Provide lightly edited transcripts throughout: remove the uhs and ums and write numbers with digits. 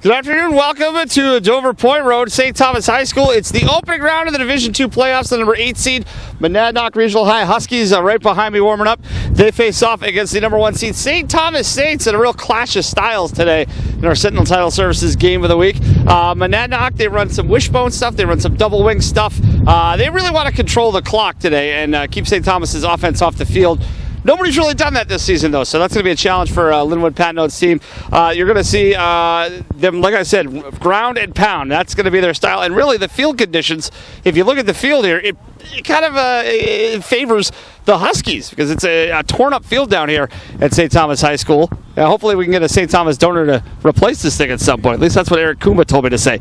Good afternoon. Welcome to Dover Point Road, St. Thomas High School. It's the opening round of the Division II playoffs. The number 8 seed, Monadnock Regional High Huskies, right behind me warming up. They face off against the number 1 seed, St. Thomas Saints, in a real clash of styles today in our Sentinel Title Services game of the week. Monadnock, they run some wishbone stuff. They run some double wing stuff. They really want to control the clock today and keep St. Thomas's offense off the field. Nobody's really done that this season, though, so that's going to be a challenge for Linwood Patnode's team. You're going to see them, like I said, ground and pound. That's going to be their style. And really, the field conditions, if you look at the field here, it kind of it favors the Huskies because it's a torn-up field down here at St. Thomas High School. Hopefully we can get a St. Thomas donor to replace this thing at some point. At least that's what Eric Kuma told me to say.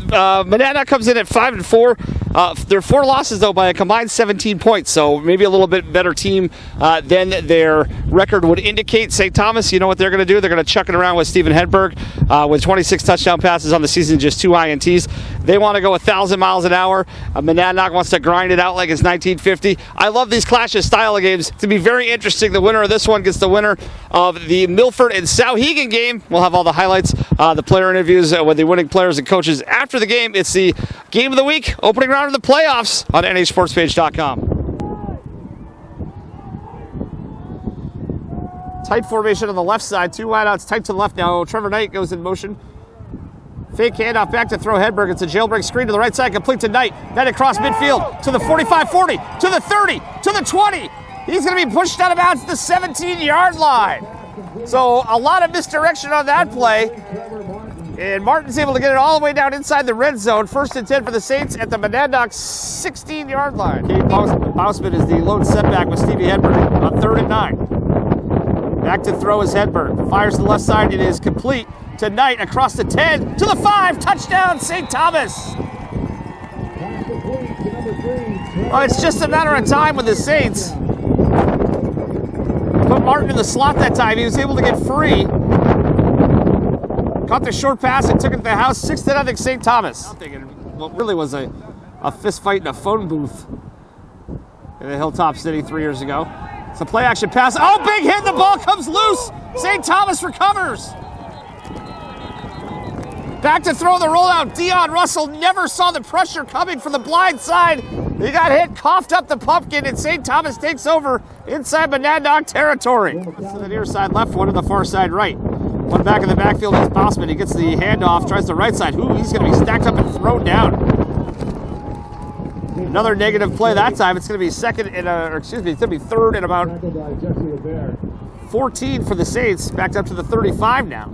Monadnock comes in at 5-4. Their 4 losses, though, by a combined 17 points, so maybe a little bit better team than their record would indicate. St. Thomas, you know what they're going to do? They're going to chuck it around with Stephen Hedberg with 26 touchdown passes on the season, just 2 INTs. They want to go 1,000 miles an hour. Monadnock wants to grind it out like it's 1950. I love these clashes style of games. It's going to be very interesting. The winner of this one gets the winner of the Milford and Souhegan game. We'll have all the highlights, the player interviews with the winning players and coaches after the game. It's the game of the week, opening round of the playoffs on nhsportspage.com. Tight formation on the left side, 2 wideouts tight to the left now. Trevor Knight goes in motion. Fake handoff back to throw Hedberg. It's a jailbreak screen to the right side, complete to Knight. Knight across midfield to the 45-40, to the 30, to the 20. He's going to be pushed out of bounds at the 17-yard line. So a lot of misdirection on that play. And Martin's able to get it all the way down inside the red zone. 1st and 10 for the Saints at the Monadnock 16-yard line. Kate Bausman is the lone setback with Stevie Hedberg on 3rd and 9. Back to throw is Hedberg. Fires to the left side. It is complete to Knight across the 10 to the 5. Touchdown, St. Thomas. Oh, it's just a matter of time with the Saints. Put Martin in the slot that time. He was able to get free. Caught the short pass and took it to the house. 6-0 St. Thomas. What really was a fist fight in a phone booth in the Hilltop City 3 years ago. It's a play action pass. Oh, big hit. The ball comes loose. St. Thomas recovers. Back to throw the rollout. Dion Russell never saw the pressure coming from the blind side. He got hit, coughed up the pumpkin, and St. Thomas takes over inside Monadnock territory. To the near side left, one to the far side right. One back in the backfield is Bossman. He gets the handoff, tries the right side. Ooh, he's going to be stacked up and thrown down. Another negative play that time. It's going to be it's going to be 3rd and about 14 for the Saints. Backed up to the 35 now.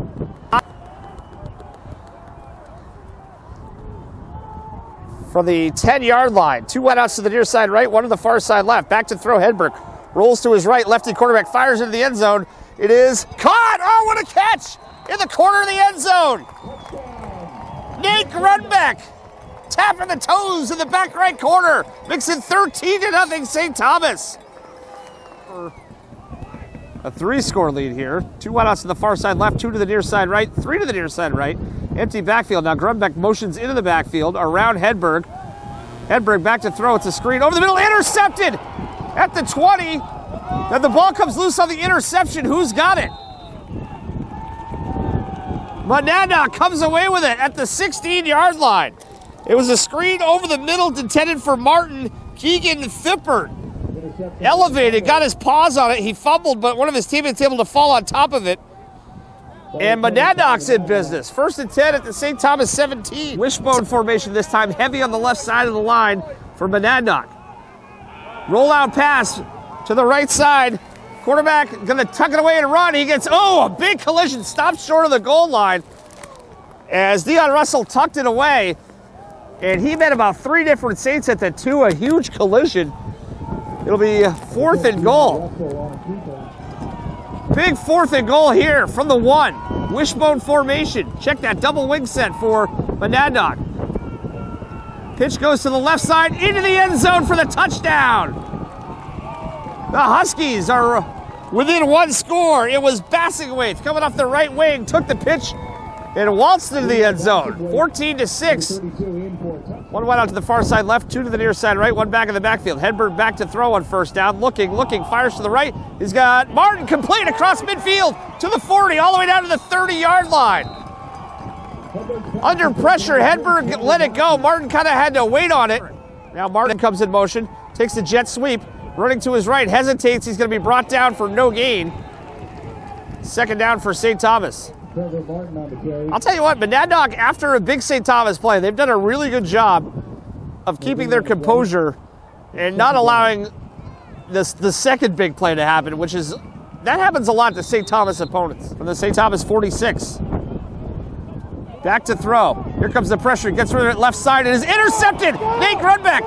From the 10-yard line, 2 wideouts to the near side right, 1 to the far side left. Back to throw Hedberg. Rolls to his right, lefty quarterback fires into the end zone. It is caught! Oh, what a catch! In the corner of the end zone! Nate Grunbeck tapping the toes in the back right corner. Makes it 13-0 St. Thomas. A 3-score lead here. 2 wideouts to the far side left, 2 to the near side right, 3 to the near side right. Empty backfield. Now Grunbeck motions into the backfield around Hedberg. Hedberg back to throw. It's a screen over the middle. Intercepted at the 20. Then the ball comes loose on the interception. Who's got it? Monadnock comes away with it at the 16-yard line. It was a screen over the middle intended for Martin. Keegan Thippert elevated, got his paws on it. He fumbled, but one of his teammates able to fall on top of it. And Monadnock's in business. 1st and 10 at the St. Thomas 17. Wishbone formation this time, heavy on the left side of the line for Monadnock. Rollout pass to the right side. Quarterback going to tuck it away and run. He gets, a big collision. Stopped short of the goal line as Dion Russell tucked it away. And he met about 3 different Saints at the 2. A huge collision. It'll be 4th and goal. Big 4th and goal here from the 1. Wishbone formation. Check that double wing set for Monadnock. Pitch goes to the left side into the end zone for the touchdown. The Huskies are within 1 score. It was Bassingwaite coming off the right wing, took the pitch and waltzed into the end zone. 14-6. 1 wide out to the far side left, 2 to the near side right, 1 back in the backfield. Hedberg back to throw on 1st down. Looking, fires to the right. He's got Martin complete across midfield to the 40, all the way down to the 30-yard line. Under pressure, Hedberg let it go. Martin kind of had to wait on it. Now Martin comes in motion, takes the jet sweep, running to his right, hesitates. He's going to be brought down for no gain. Second down for St. Thomas. I'll tell you what, Monadnock, after a big St. Thomas play, they've done a really good job of keeping their composure and not allowing the second big play to happen, that happens a lot to St. Thomas opponents. From the St. Thomas 46. Back to throw. Here comes the pressure. Gets rid of it left side. It is intercepted. Nate Grunbeck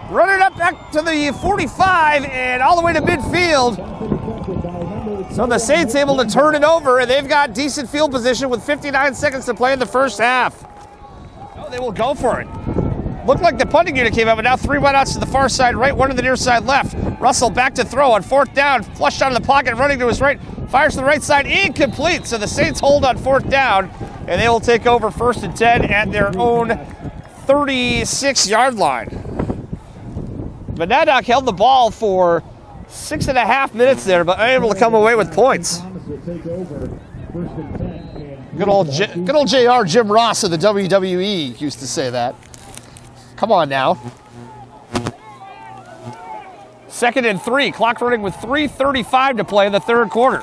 running up back to the 45 and all the way to midfield. So the Saints able to turn it over, and they've got decent field position with 59 seconds to play in the first half. Oh, they will go for it. Looked like the punting unit came up, but now 3 wideouts to the far side right, 1 to the near side left. Russell back to throw on 4th down, flushed out of the pocket, running to his right, fires to the right side, incomplete. So the Saints hold on 4th down, and they will take over 1st and 10 at their own 36-yard line. Monadnock held the ball for 6.5 minutes there, but unable to come away with points. Good old JR Jim Ross of the WWE used to say that. Come on now. 2nd and 3. Clock running with 3:35 to play in the third quarter.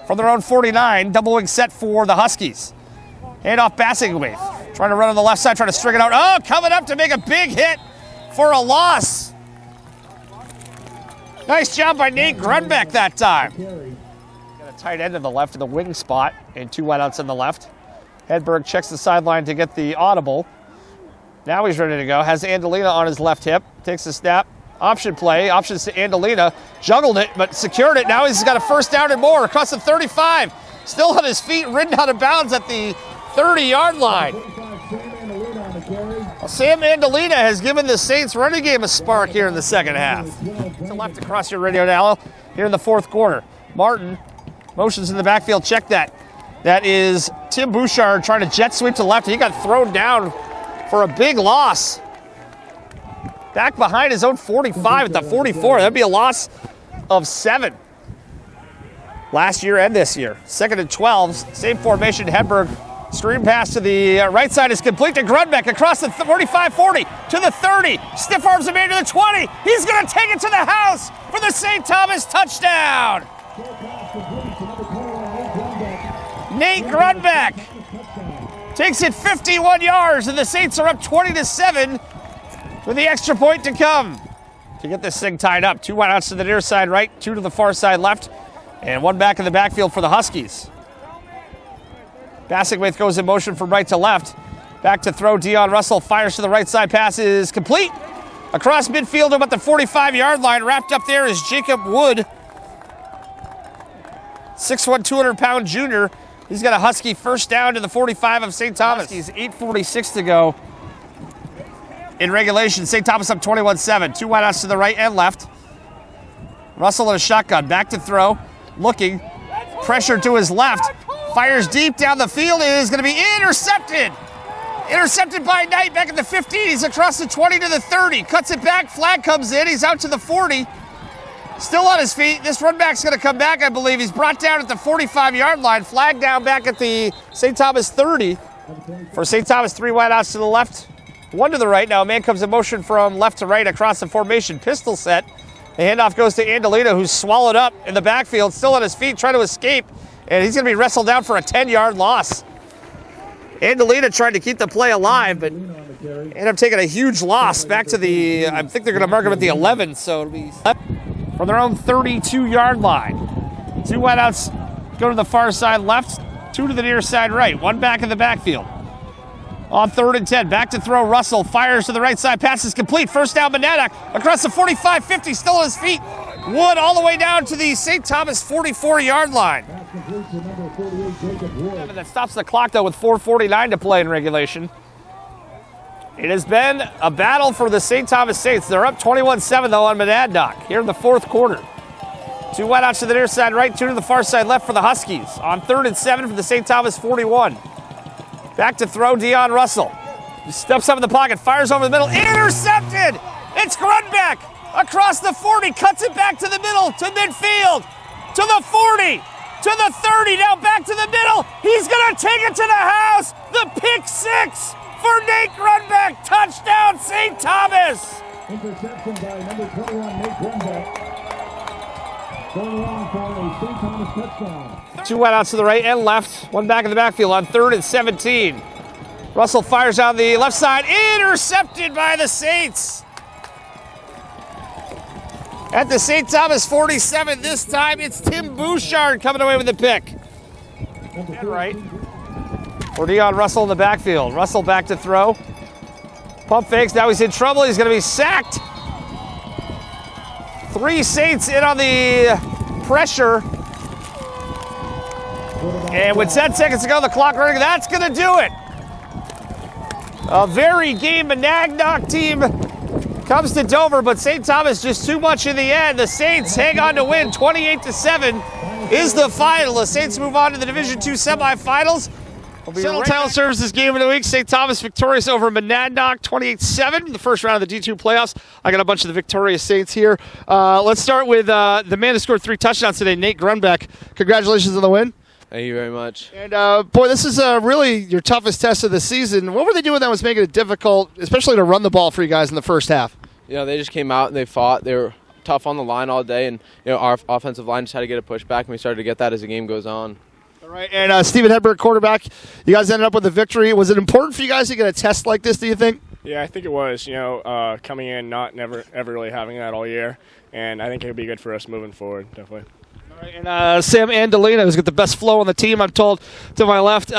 From their own 49, double wing set for the Huskies. Hand off Bassingwave. Trying to run on the left side, trying to string it out. Oh, coming up to make a big hit for a loss. Nice job by Nate Grunbeck that time. Got a tight end in the left in the wing spot and 2 wideouts on the left. Hedberg checks the sideline to get the audible. Now he's ready to go. Has Andolina on his left hip. Takes the snap. Option play. Options to Andolina. Juggled it, but secured it. Now he's got a 1st down and more across the 35. Still on his feet, ridden out of bounds at the 30-yard line. Well, Sam Andolina has given the Saints running game a spark here in the second half. To left across your radio dial here in the fourth quarter. Martin motions in the backfield. Check that. That is Tim Bouchard trying to jet sweep to left. He got thrown down for a big loss. Back behind his own 45 at the 44. That'd be a loss of 7. Last year and this year. 2nd and 12. Same formation. Hedberg. Screen pass to the right side is complete to Grunbeck across the 45-40 to the 30. Stiff arms a man to the 20. He's going to take it to the house for the St. Thomas touchdown. Nate Grunbeck takes it 51 yards, and the Saints are up 20-7 with the extra point to come. To get this thing tied up, 2 wideouts to the near side right, 2 to the far side left, and 1 back in the backfield for the Huskies. Bassingwave goes in motion from right to left. Back to throw, Dion Russell fires to the right side, pass is complete. Across midfield about the 45-yard line, wrapped up there is Jacob Wood. 6'1", 200-pound junior. He's got a Husky 1st down to the 45 of St. Thomas. Huskies, 8:46 to go in regulation. St. Thomas up 21-7. 2 wideouts to the right and left. Russell in a shotgun, back to throw. Looking, pressure to his left. Fires deep down the field. It is going to be intercepted. Intercepted by Knight back at the 15. He's across the 20 to the 30. Cuts it back. Flag comes in. He's out to the 40. Still on his feet. This run back's going to come back, I believe. He's brought down at the 45-yard line. Flag down back at the St. Thomas 30. For St. Thomas, 3 wideouts to the left, 1 to the right. Now a man comes in motion from left to right across the formation. Pistol set. The handoff goes to Andolina, who's swallowed up in the backfield. Still on his feet, trying to escape. And he's going to be wrestled down for a 10-yard loss. Andolina tried to keep the play alive, but ended up taking a huge loss back to the, I think they're going to mark him at the 11, so it'll be from their own 32-yard line. 2 wideouts go to the far side left, 2 to the near side right, 1 back in the backfield. On 3rd and 10, back to throw, Russell fires to the right side, pass is complete, 1st down Monadnock, across the 45-50, still on his feet. Wood all the way down to the St. Thomas 44-yard line. That stops the clock, though, with 4:49 to play in regulation. It has been a battle for the St. Thomas Saints. They're up 21-7, though, on Monadnock here in the fourth quarter. 2 wideouts to the near side right, 2 to the far side left for the Huskies. On 3rd and 7 for the St. Thomas 41. Back to throw, Dion Russell. He steps up in the pocket, fires over the middle. Intercepted! It's Grunbeck! Across the 40, cuts it back to the middle, to midfield, to the 40. to the 30, now back to the middle. He's going to take it to the house. The pick six for Nate Grunbeck. Touchdown, St. Thomas. Interception by number 21, Nate Grunbeck. Going long for a St. Thomas touchdown. Two wide outs to the right and left. One back in the backfield on 3rd and 17. Russell fires out the left side. Intercepted by the Saints. At the St. Thomas 47, this time it's Tim Bouchard coming away with the pick. And right. For Dion Russell in the backfield. Russell back to throw. Pump fakes, now he's in trouble. He's going to be sacked. 3 Saints in on the pressure. And with 10 seconds to go, the clock running, that's going to do it. A very game Monadnock team comes to Dover, but St. Thomas just too much in the end. The Saints hang on to win. 28-7 is the final. The Saints move on to the Division II semifinals. Central Title Services game of the week. St. Thomas victorious over Monadnock 28-7 the first round of the D2 playoffs. I got a bunch of the victorious Saints here. Let's start with the man who scored 3 touchdowns today, Nate Grunbeck. Congratulations on the win. Thank you very much. And, boy, this is really your toughest test of the season. What were they doing that was making it difficult, especially to run the ball for you guys in the first half? You know, they just came out and they fought. They were tough on the line all day, and you know our offensive line just had to get a pushback, and we started to get that as the game goes on. All right, and Stephen Hedberg, quarterback, you guys ended up with a victory. Was it important for you guys to get a test like this, do you think? Yeah, I think it was. You know, coming in, never really having that all year, and I think it'll be good for us moving forward, definitely. All right, and Sam Andolina has got the best flow on the team, I'm told, to my left.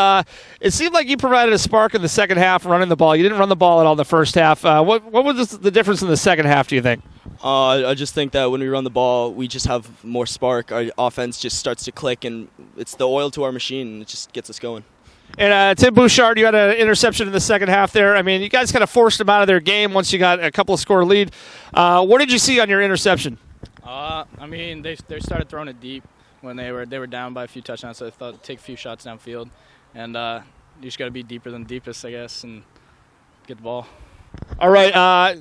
It seemed like you provided a spark in the second half running the ball. You didn't run the ball at all in the first half. What was the difference in the second half, do you think? I just think that when we run the ball, we just have more spark. Our offense just starts to click, and it's the oil to our machine, and it just gets us going. And Tim Bouchard, you had an interception in the second half there. I mean, you guys kind of forced them out of their game once you got a couple of score lead. What did you see on your interception? I mean, they started throwing it deep when they were down by a few touchdowns, so they thought to take a few shots downfield. And you just got to be deeper than the deepest, I guess, and get the ball. All right.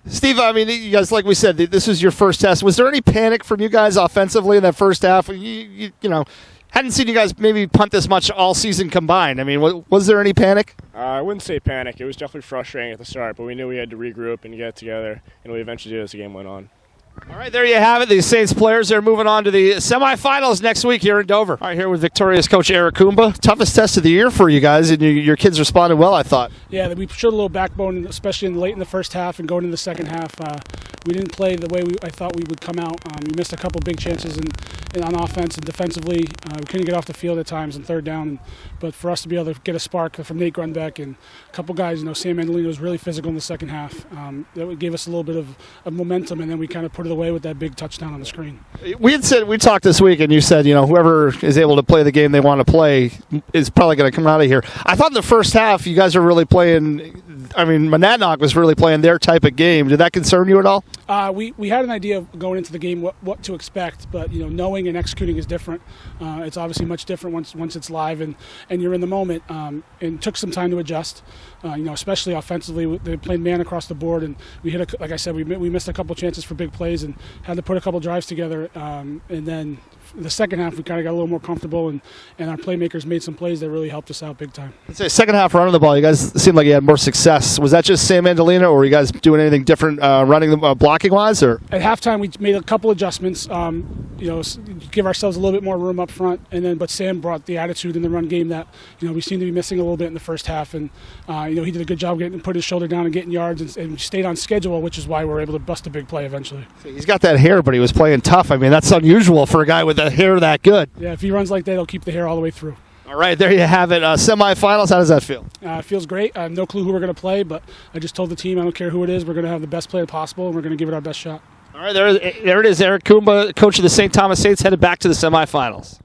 Steve, I mean, you guys, like we said, this was your first test. Was there any panic from you guys offensively in that first half? You know, hadn't seen you guys maybe punt this much all season combined. I mean, was there any panic? I wouldn't say panic. It was definitely frustrating at the start, but we knew we had to regroup and get together, and we eventually did as the game went on. All right, there you have it. The Saints players are moving on to the semifinals next week here in Dover. All right, here with victorious coach Eric Kumba. Toughest test of the year for you guys, and your kids responded well, I thought. Yeah, we showed a little backbone, especially late in the first half and going into the second half. We didn't play the way I thought we would come out. We missed a couple big chances on offense and defensively. We couldn't get off the field at times on third down. But for us to be able to get a spark from Nate Grunbeck and a couple guys, Sam Andolino was really physical in the second half. That gave us a little bit of momentum, and then we kind of put it away with that big touchdown on the screen. We talked this week, and you said, whoever is able to play the game they want to play is probably going to come out of here. I thought in the first half you guys were really playing. I mean, Monadnock was really playing their type of game. Did that concern you at all? We had an idea of going into the game what to expect, but knowing and executing is different. It's obviously much different once it's live and you're in the moment. And it took some time to adjust. Especially offensively, they played man across the board, and we hit like I said, we missed a couple chances for big plays and had to put a couple drives together. And then the second half, we kind of got a little more comfortable, and our playmakers made some plays that really helped us out big time. I'd say second half running the ball, you guys seemed like you had more success. Was that just Sam Andolina, or were you guys doing anything different running the blocking wise? Or at halftime, we made a couple adjustments. Give ourselves a little bit more room up front, but Sam brought the attitude in the run game that we seemed to be missing a little bit in the first half, and he did a good job put his shoulder down and getting yards, and stayed on schedule, which is why we were able to bust a big play eventually. He's got that hair, but he was playing tough. I mean, that's unusual for a guy with a hair that good. Yeah, if he runs like that, he'll keep the hair all the way through. All right, there you have it. Semifinals, how does that feel? It feels great. I have no clue who we're going to play, but I just told the team I don't care who it is. We're going to have the best player possible, and we're going to give it our best shot. All right, there it is. Eric Kumba, coach of the St. Thomas Saints, headed back to the semifinals.